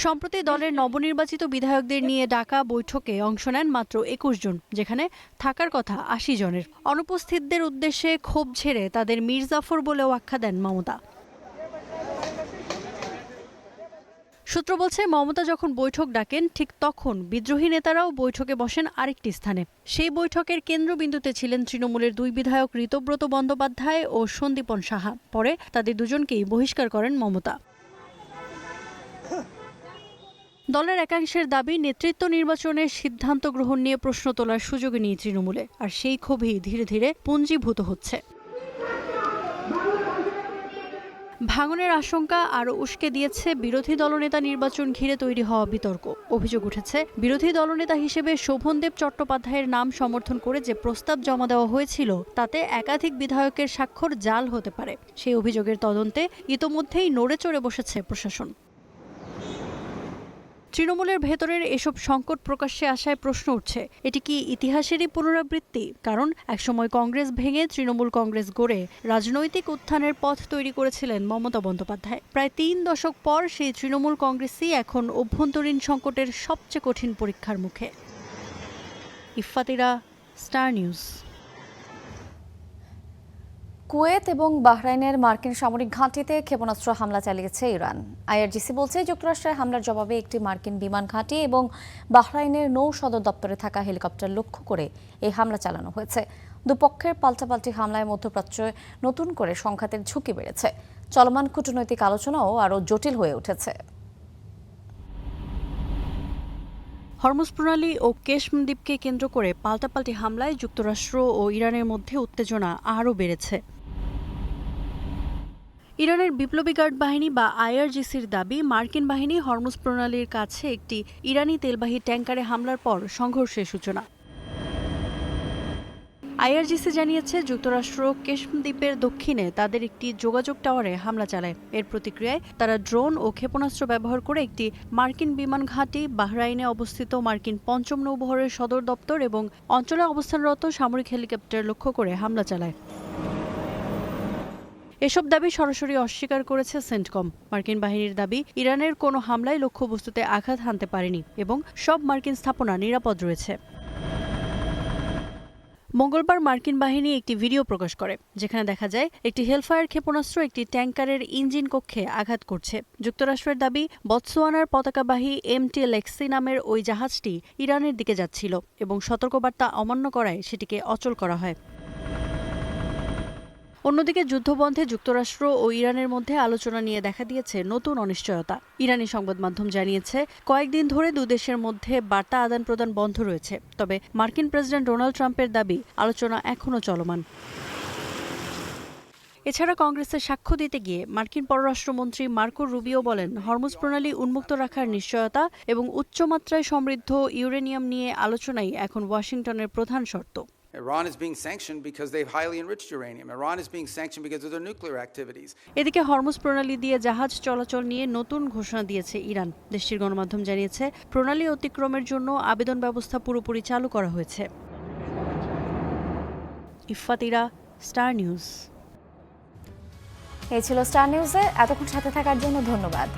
সম্প্রতি দলের নবনির্বাচিত বিধায়কদের নিয়ে ডাকা বৈঠকে অংশ নেন মাত্র 21 জন, যেখানে থাকার কথা 80 জনের। অনুপস্থিতদের উদ্দেশ্যে ক্ষোভ ঝেড়ে তাদের মীর জাফর বলেও আখ্যা দেন মমতা। সূত্র বলছে, মমতা যখন বৈঠক ডাকেন ঠিক তখন বিদ্রোহী নেতারাও বৈঠকে বসেন আরেকটি স্থানে। সেই বৈঠকের কেন্দ্রবিন্দুতে ছিলেন তৃণমূলের 2 বিধায়ক ঋতব্রত বন্দ্যোপাধ্যায় ও সন্দীপন সাহা। পরে তাদের দুজনকেই বহিষ্কার করেন মমতা। দলের একাংশের দাবি, নেতৃত্ব নির্বাচনের সিদ্ধান্ত গ্রহণ নিয়ে প্রশ্ন তোলার সুযোগ নেই তৃণমূলে, আর সেই ক্ষোভই ধীরে ধীরে পুঞ্জীভূত হচ্ছে। ভাঙনের আশঙ্কা আরও উস্কে দিয়েছে বিরোধী দলনেতা নির্বাচন ঘিরে তৈরি হওয়া বিতর্ক। অভিযোগ উঠেছে, বিরোধী দলনেতা হিসেবে শোভনদেব চট্টোপাধ্যায়ের নাম সমর্থন করে যে প্রস্তাব জমা দেওয়া হয়েছিল তাতে একাধিক বিধায়কের স্বাক্ষর জাল হতে পারে। সেই অভিযোগের তদন্তে ইতোমধ্যেই নড়ে চড়ে বসেছে প্রশাসন। তৃণমূলের ভেতরের এসব সংকট প্রকাশ্যে আসায় প্রশ্ন উঠছে, এটি কি ইতিহাসেরই পুনরাবৃত্তি? কারণ একসময় কংগ্রেস ভেঙে তৃণমূল কংগ্রেস গড়ে রাজনৈতিক উত্থানের পথ তৈরি করেছিলেন মমতা বন্দ্যোপাধ্যায়। প্রায় 3 দশক পর সেই তৃণমূল কংগ্রেসই এখন অভ্যন্তরীণ সংকটের সবচেয়ে কঠিন পরীক্ষার মুখে। ইফফাতিরা, স্টার নিউজ।
কুয়েত এবং বাহরাইনের মার্কিন সামরিক ঘাঁটিতে ক্ষেপণাস্ত্র হামলা চালিয়েছে ইরান। আইআরজিসি বলছে, যুক্তরাষ্ট্রের হামলার জবাবে একটি মার্কিন বিমান ঘাঁটি এবং বাহরাইনের নৌ সদর দপ্তরে থাকা হেলিকপ্টার লক্ষ্য করে এই হামলা চালানো হয়েছে। দুপক্ষের পাল্টাপাল্টি হামলায় মধ্যপ্রাচ্যে নতুন করে সংঘাতের ঝুঁকি বেড়েছে। চলমান কূটনৈতিক আলোচনাও আরও জটিল হয়ে উঠেছে।
হরমুজ প্রণালী ও কেশম দ্বীপকে কেন্দ্র করে পাল্টাপাল্টি হামলায় যুক্তরাষ্ট্র ও ইরানের মধ্যে উত্তেজনা আরও বেড়েছে। ইরানের বিপ্লবী গার্ড বাহিনী বা আইআরজিসির দাবি, মার্কিন বাহিনী হরমুজ প্রণালীর কাছে একটি ইরানি তেলবাহী ট্যাঙ্কারে হামলার পর সংঘর্ষের সূচনা। আইআরজিসি জানিয়েছে, যুক্তরাষ্ট্র কেশম দ্বীপের দক্ষিণে তাদের একটি যোগাযোগ টাওয়ারে হামলা চালায়। এর প্রতিক্রিয়ায় তারা ড্রোন ও ক্ষেপণাস্ত্র ব্যবহার করে একটি মার্কিন বিমান ঘাঁটি, বাহরাইনে অবস্থিত মার্কিন 5ম নৌবহরের সদর দপ্তর এবং অঞ্চলে অবস্থানরত সামরিক হেলিকপ্টার লক্ষ্য করে হামলা চালায়। এসব দাবি সরাসরি অস্বীকার করেছে সেন্টকম। মার্কিন বাহিনীর দাবি, ইরানের কোনো হামলায় লক্ষ্যবস্তুতে আঘাত হানতে পারেনি এবং সব মার্কিন স্থাপনা নিরাপদ রয়েছে। মঙ্গলবার মার্কিন বাহিনী একটি ভিডিও প্রকাশ করে, যেখানে দেখা যায় একটি হেলফায়ার ক্ষেপণাস্ত্র একটি ট্যাঙ্কারের ইঞ্জিন কক্ষে আঘাত করছে। যুক্তরাষ্ট্রের দাবি, বতসোয়ানার পতাকাবাহী MT লেক্সি নামের ওই জাহাজটি ইরানের দিকে যাচ্ছিল এবং সতর্কবার্তা অমান্য করায় সেটিকে অচল করা হয়। অন্যদিকে যুদ্ধবন্ধে যুক্তরাষ্ট্র ও ইরানের মধ্যে আলোচনা নিয়ে দেখা দিয়েছে নতুন অনিশ্চয়তা। ইরানি সংবাদ মাধ্যম জানিয়েছে, কয়েকদিন ধরে দুদেশের মধ্যে বার্তা আদান প্রদান বন্ধ রয়েছে। তবে মার্কিন প্রেসিডেন্ট ডোনাল্ড ট্রাম্পের দাবি, আলোচনা এখনও চলমান। এছাড়া কংগ্রেসে সাক্ষ্য দিতে গিয়ে মার্কিন পররাষ্ট্রমন্ত্রী মার্কো রুবিও বলেন, হরমুজ প্রণালী উন্মুক্ত রাখার নিশ্চয়তা এবং উচ্চমাত্রায় সমৃদ্ধ ইউরেনিয়াম নিয়ে আলোচনাই এখন ওয়াশিংটনের প্রধান শর্ত।
Iran is being sanctioned because they've highly enriched uranium. Iran is being sanctioned because of their nuclear activities.
এদিকে হরমুজ প্রণালী দিয়ে জাহাজ চলাচল নিয়ে নতুন ঘোষণা দিয়েছে ইরান। দেশটির গণমাধ্যম জানিয়েছে, প্রণালী অতিক্রমের জন্য আবেদন ব্যবস্থা পুরোপুরি চালু করা হয়েছে। ইফফাতিরা, স্টার নিউজ।
এই ছিল স্টার নিউজে এতক্ষণ সাথে থাকার জন্য ধন্যবাদ।